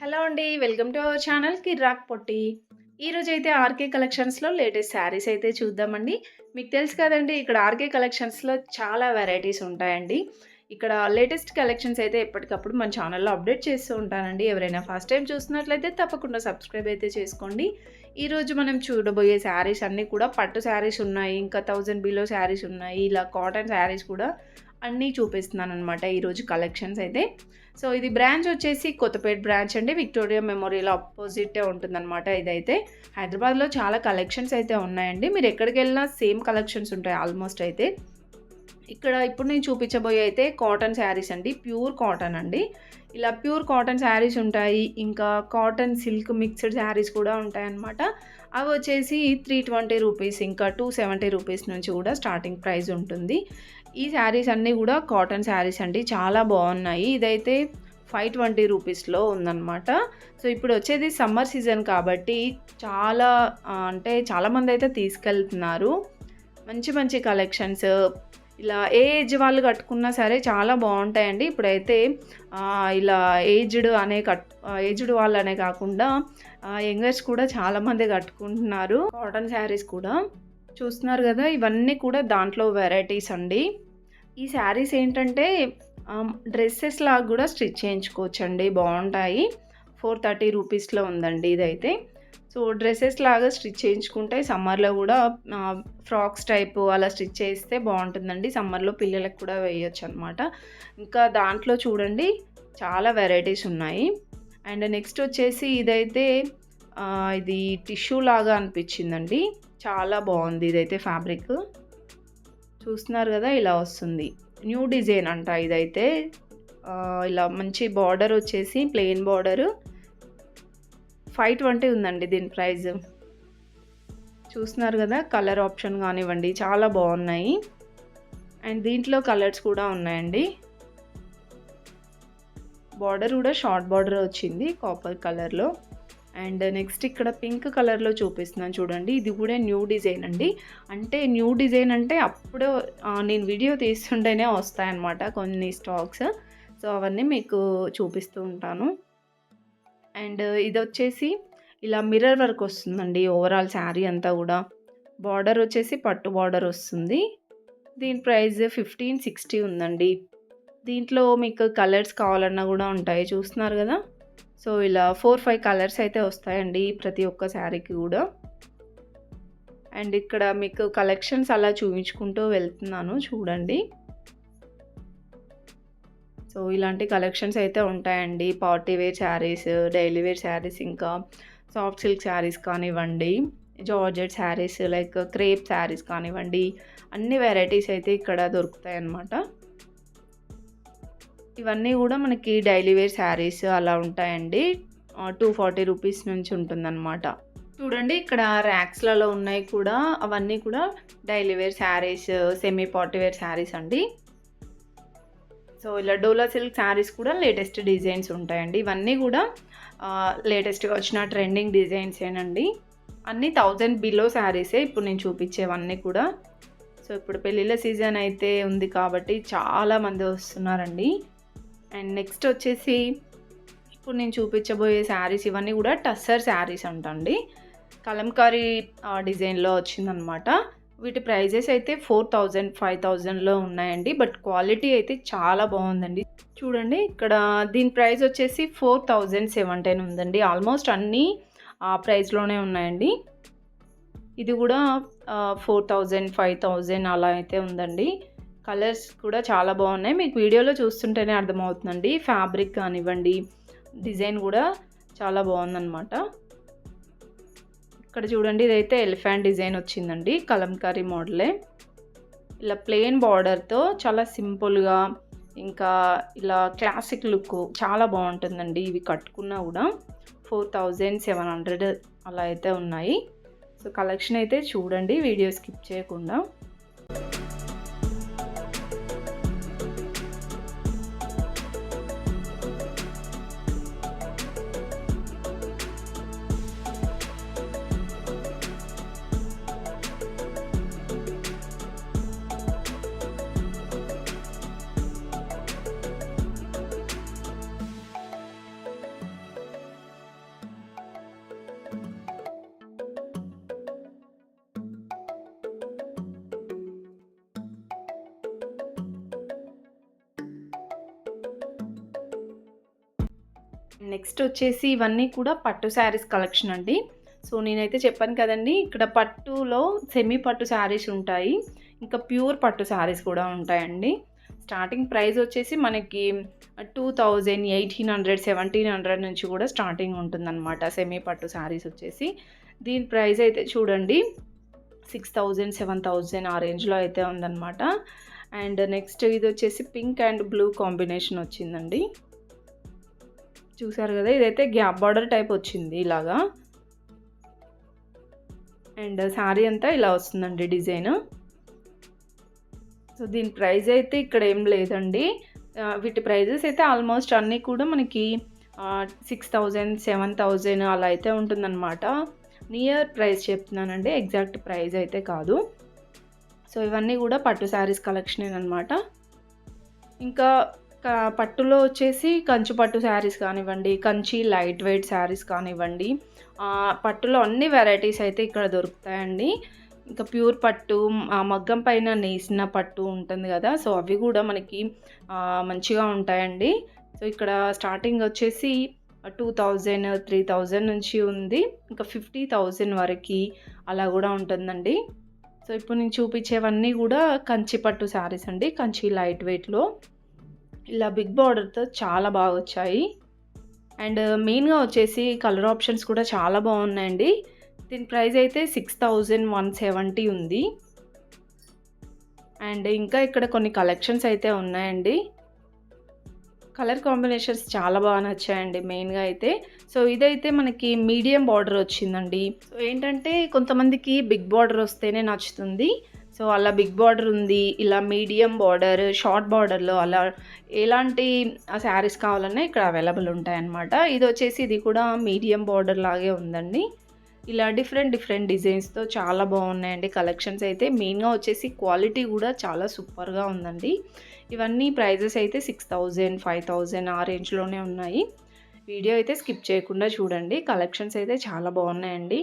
Hello అండి. Welcome to our channel కిర్రాక్ పొట్టి. ఈరోజైతే RK కలెక్షన్స్‌లో లేటెస్ట్ శారీస్ అయితే చూద్దామండి. మీకు తెలుసు కదండీ! ఇక్కడ ఆర్‌కే కలెక్షన్స్‌లో చాలా వెరైటీస్ ఉంటాయండి. ఇక్కడ లేటెస్ట్ కలెక్షన్స్ అయితే ఎప్పటికప్పుడు మన ఛానల్‌లో అప్డేట్ చేస్తూ ఉంటానండి. ఎవరైనా ఫస్ట్ టైమ్ చూస్తున్నట్లయితే తప్పకుండా సబ్స్క్రైబ్ అయితే చేసుకోండి. ఈరోజు మనం చూడబోయే శారీస్ అన్నీ కూడా పట్టు శారీస్ ఉన్నాయి. ఇంకా 1000 బిలో శారీస్ ఉన్నాయి. ఇలా కాటన్ శారీస్ కూడా అన్నీ చూపిస్తున్నాననమాట ఈరోజు కలెక్షన్స్ అయితే. సో, ఇది బ్రాంచ్ వచ్చేసి కొత్తపేట బ్రాంచ్ అండి. విక్టోరియా మెమోరియల్ అపోజిటే ఉంటుందనమాట ఇదైతే. హైదరాబాద్‌లో చాలా కలెక్షన్స్ అయితే ఉన్నాయండి. మీరు ఎక్కడికెళ్ళినా సేమ్ కలెక్షన్స్ ఉంటాయి ఆల్మోస్ట్ అయితే. ఇక్కడ ఇప్పుడు నేను చూపించబోయే అయితే కాటన్ శారీస్ అండి. ప్యూర్ కాటన్ అండి. ఇలా ప్యూర్ కాటన్ శారీస్ ఉంటాయి. ఇంకా కాటన్ సిల్క్ మిక్స్డ్ శారీస్ కూడా ఉంటాయన్నమాట. అవి వచ్చేసి 320 రూపీస్ ఇంకా 270 రూపీస్ నుంచి కూడా స్టార్టింగ్ ప్రైస్ ఉంటుంది. ఈ శారీస్ అన్నీ కూడా కాటన్ శారీస్ అండి. చాలా బాగున్నాయి. ఇదైతే 520 రూపీస్‌లో ఉందన్నమాట. సో, ఇప్పుడు వచ్చేది సమ్మర్ సీజన్ కాబట్టి చాలా అంటే చాలామందైతే తీసుకెళ్తున్నారు. మంచి మంచి కలెక్షన్స్ ఇలా ఏ ఏజ్ వాళ్ళు కట్టుకున్నా సరే చాలా బాగుంటాయండి. ఇప్పుడైతే ఇలా ఏజ్డ్ వాళ్ళనే కాకుండా యంగర్స్ కూడా చాలామంది కట్టుకుంటున్నారు కాటన్ శారీస్ కూడా. చూస్తున్నారు కదా! ఇవన్నీ కూడా దాంట్లో వెరైటీస్ అండి. ఈ శారీస్ ఏంటంటే డ్రెసెస్ లాగా కూడా స్టిచ్ చేయించుకోవచ్చండి. బాగుంటాయి. 430 రూపీస్‌లో ఉందండి ఇదైతే. సో, డ్రెసెస్ లాగా స్టిచ్ చేయించుకుంటే సమ్మర్‌లో కూడా ఫ్రాక్స్ టైపు అలా స్టిచ్ చేస్తే బాగుంటుందండి. సమ్మర్‌లో పిల్లలకు కూడా వేయొచ్చనమాట. ఇంకా దాంట్లో చూడండి చాలా వెరైటీస్ ఉన్నాయి. అండ్ నెక్స్ట్ వచ్చేసి ఇదైతే ఇది టిష్యూ లాగా అనిపించిందండి. చాలా బాగుంది ఇదైతే ఫ్యాబ్రిక్. చూస్తున్నారు కదా! ఇలా వస్తుంది. న్యూ డిజైన్ అంట ఇదైతే. ఇలా మంచి బార్డర్ వచ్చేసి ప్లెయిన్ బార్డరు. 520 ఉందండి దీని ప్రైస్. చూస్తున్నారు కదా! కలర్ ఆప్షన్ కానివ్వండి చాలా బాగున్నాయి. అండ్ దీంట్లో కలర్స్ కూడా ఉన్నాయండి. బార్డర్ కూడా షార్ట్ బార్డర్ వచ్చింది కాపర్ కలర్‌లో. అండ్ నెక్స్ట్ ఇక్కడ పింక్ కలర్‌లో చూపిస్తున్నాను చూడండి. ఇది కూడా న్యూ డిజైన్ అండి. అంటే న్యూ డిజైన్ అంటే అప్పుడు నేను వీడియో తీస్తుంటేనే వస్తాయన్నమాట కొన్ని స్టాక్స్. సో, అవన్నీ మీకు చూపిస్తూ ఉంటాను. అండ్ ఇదొచ్చేసి ఇలా మిర్రర్ వర్క్ వస్తుందండి ఓవరాల్ శారీ అంతా కూడా. బార్డర్ వచ్చేసి పట్టు బార్డర్ వస్తుంది. దీని ప్రైస్ 1560 ఉందండి. దీంట్లో మీకు కలర్స్ కావాలన్నా కూడా ఉంటాయి. చూస్తున్నారు కదా! సో, ఇలా 4, 5 కలర్స్ అయితే వస్తాయండి ప్రతి ఒక్క శారీకి కూడా. అండ్ ఇక్కడ మీకు కలెక్షన్స్ అలా చూపించుకుంటూ వెళ్తున్నాను చూడండి. సో, ఇలాంటి కలెక్షన్స్ అయితే ఉంటాయండి. Party wear saris, daily wear saris, ఇంకా సాఫ్ట్ సిల్క్ శారీస్ కానివ్వండి, georgette saris like crepe saris కానివ్వండి, అన్ని వెరైటీస్ అయితే ఇక్కడ దొరుకుతాయన్నమాట. ఇవన్నీ కూడా మనకి డైలీ వేర్ శారీస్ అలా ఉంటాయండి. 240 రూపీస్ నుంచి ఉంటుందన్నమాట. చూడండి ఇక్కడ ర్యాక్స్‌లలో ఉన్నాయి కూడా. అవన్నీ కూడా daily wear saris, semi party wear saris అండి. సో, ఇలా డోలా సిల్క్ శారీస్ కూడా లేటెస్ట్ డిజైన్స్ ఉంటాయండి. ఇవన్నీ కూడా లేటెస్ట్‌గా వచ్చిన ట్రెండింగ్ డిజైన్సేనండి. అన్నీ 1000 బిలో శారీసే ఇప్పుడు నేను చూపించేవన్నీ కూడా. సో, ఇప్పుడు పెళ్ళిళ్ళ సీజన్ అయితే ఉంది కాబట్టి చాలామంది వస్తున్నారండి. అండ్ నెక్స్ట్ వచ్చేసి ఇప్పుడు నేను చూపించబోయే శారీస్ ఇవన్నీ కూడా టస్సర్ శారీస్ అంటండి. కలంకారీ డిజైన్‌లో వచ్చిందనమాట. వీటి ప్రైజెస్ అయితే 4000, 5000లో ఉన్నాయండి. బట్ క్వాలిటీ అయితే చాలా బాగుందండి. చూడండి ఇక్కడ దీని ప్రైస్ వచ్చేసి 4017 ఉందండి. ఆల్మోస్ట్ అన్నీ ఆ ప్రైస్‌లోనే ఉన్నాయండి. ఇది కూడా 4000, 5000 అలా అయితే ఉందండి. కలర్స్ కూడా చాలా బాగున్నాయి. మీకు వీడియోలో చూస్తుంటేనే అర్థమవుతుందండి. ఫ్యాబ్రిక్ కానివ్వండి, డిజైన్ కూడా చాలా బాగుందన్నమాట. ఇక్కడ చూడండి ఇదైతే ఎలిఫెంట్ డిజైన్ వచ్చిందండి. కలంకారీ మోడలే. ఇలా ప్లెయిన్ బార్డర్‌తో చాలా సింపుల్‌గా ఇంకా ఇలా క్లాసిక్ లుక్ చాలా బాగుంటుందండి. ఇవి కట్టుకున్నా కూడా 4700 అలా అయితే ఉన్నాయి. సో, కలెక్షన్ అయితే చూడండి వీడియో స్కిప్ చేయకుండా. నెక్స్ట్ వచ్చేసి ఇవన్నీ కూడా పట్టు శారీస్ కలెక్షన్ అండి. సో, నేనైతే చెప్పాను కదండీ! ఇక్కడ పట్టులో సెమీ పట్టు శారీస్ ఉంటాయి. ఇంకా ప్యూర్ పట్టు శారీస్ కూడా ఉంటాయండి. స్టార్టింగ్ ప్రైస్ వచ్చేసి మనకి 2000, 1800, 1700 నుంచి కూడా స్టార్టింగ్ ఉంటుందన్నమాట సెమీ పట్టు శారీస్ వచ్చేసి. దీని ప్రైస్ అయితే చూడండి 6000, 7000 ఆ రేంజ్‌లో అయితే ఉందన్నమాట. అండ్ నెక్స్ట్ ఇది వచ్చేసి పింక్ అండ్ బ్లూ కాంబినేషన్ వచ్చిందండి. చూసారు కదా! ఇదైతే గ్యాప్ బార్డర్ టైప్ వచ్చింది ఇలాగా. అండ్ శారీ అంతా ఇలా వస్తుందండి డిజైన్. సో, దీని ప్రైస్ అయితే ఇక్కడ ఏం లేదండి. వీటి ప్రైజెస్ అయితే ఆల్మోస్ట్ అన్నీ కూడా మనకి 6000, 7000 అలా అయితే ఉంటుందన్నమాట. నియర్ ప్రైస్ చెప్తున్నానండి. ఎగ్జాక్ట్ ప్రైస్ అయితే కాదు. సో, ఇవన్నీ కూడా పట్టు శారీస్ కలెక్షనేనమాట. ఇంకా పట్టులో వచ్చేసి కంచి పట్టు శారీస్ కానివ్వండి, కంచి లైట్ వెయిట్ శారీస్ కానివ్వండి, పట్టులో అన్ని వెరైటీస్ అయితే ఇక్కడ దొరుకుతాయండి. ఇంకా ప్యూర్ పట్టు, మగ్గం పైన నేసిన పట్టు ఉంటుంది కదా! సో, అవి కూడా మనకి మంచిగా ఉంటాయండి. సో, ఇక్కడ స్టార్టింగ్ వచ్చేసి 2000, 3000 నుంచి ఉంది. ఇంకా 50,000 వరకి అలా కూడా ఉంటుందండి. సో, ఇప్పుడు నేను చూపించేవన్నీ కూడా కంచి పట్టు శారీస్ అండి. కంచి లైట్ వెయిట్‌లో ఇలా బిగ్ బార్డర్‌తో చాలా బాగా వచ్చాయి. అండ్ మెయిన్‌గా వచ్చేసి కలర్ ఆప్షన్స్ కూడా చాలా బాగున్నాయండి. దీని ప్రైస్ అయితే 6170 ఉంది. అండ్ ఇంకా ఇక్కడ కొన్ని కలెక్షన్స్ అయితే ఉన్నాయండి. కలర్ కాంబినేషన్స్ చాలా బాగా నచ్చాయండి మెయిన్‌గా అయితే. సో, ఇదైతే మనకి మీడియం బార్డర్ వచ్చిందండి. సో, ఏంటంటే కొంతమందికి బిగ్ బార్డర్ వస్తేనే నచ్చుతుంది. సో, అలా బిగ్ బార్డర్ ఉంది. ఇలా మీడియం బార్డర్, షార్ట్ బార్డర్‌లో అలా ఎలాంటి శారీస్ కావాలన్నా ఇక్కడ అవైలబుల్ ఉంటాయన్నమాట. ఇది కూడా మీడియం బార్డర్ లాగే ఉందండి. ఇలా డిఫరెంట్ డిజైన్స్‌తో చాలా బాగున్నాయండి కలెక్షన్స్ అయితే. మెయిన్‌గా వచ్చేసి క్వాలిటీ కూడా చాలా సూపర్‌గా ఉందండి. ఇవన్నీ ప్రైజెస్ అయితే 6000, 5000 ఆ రేంజ్‌లోనే ఉన్నాయి. వీడియో అయితే స్కిప్ చేయకుండా చూడండి. కలెక్షన్స్ అయితే చాలా బాగున్నాయండి.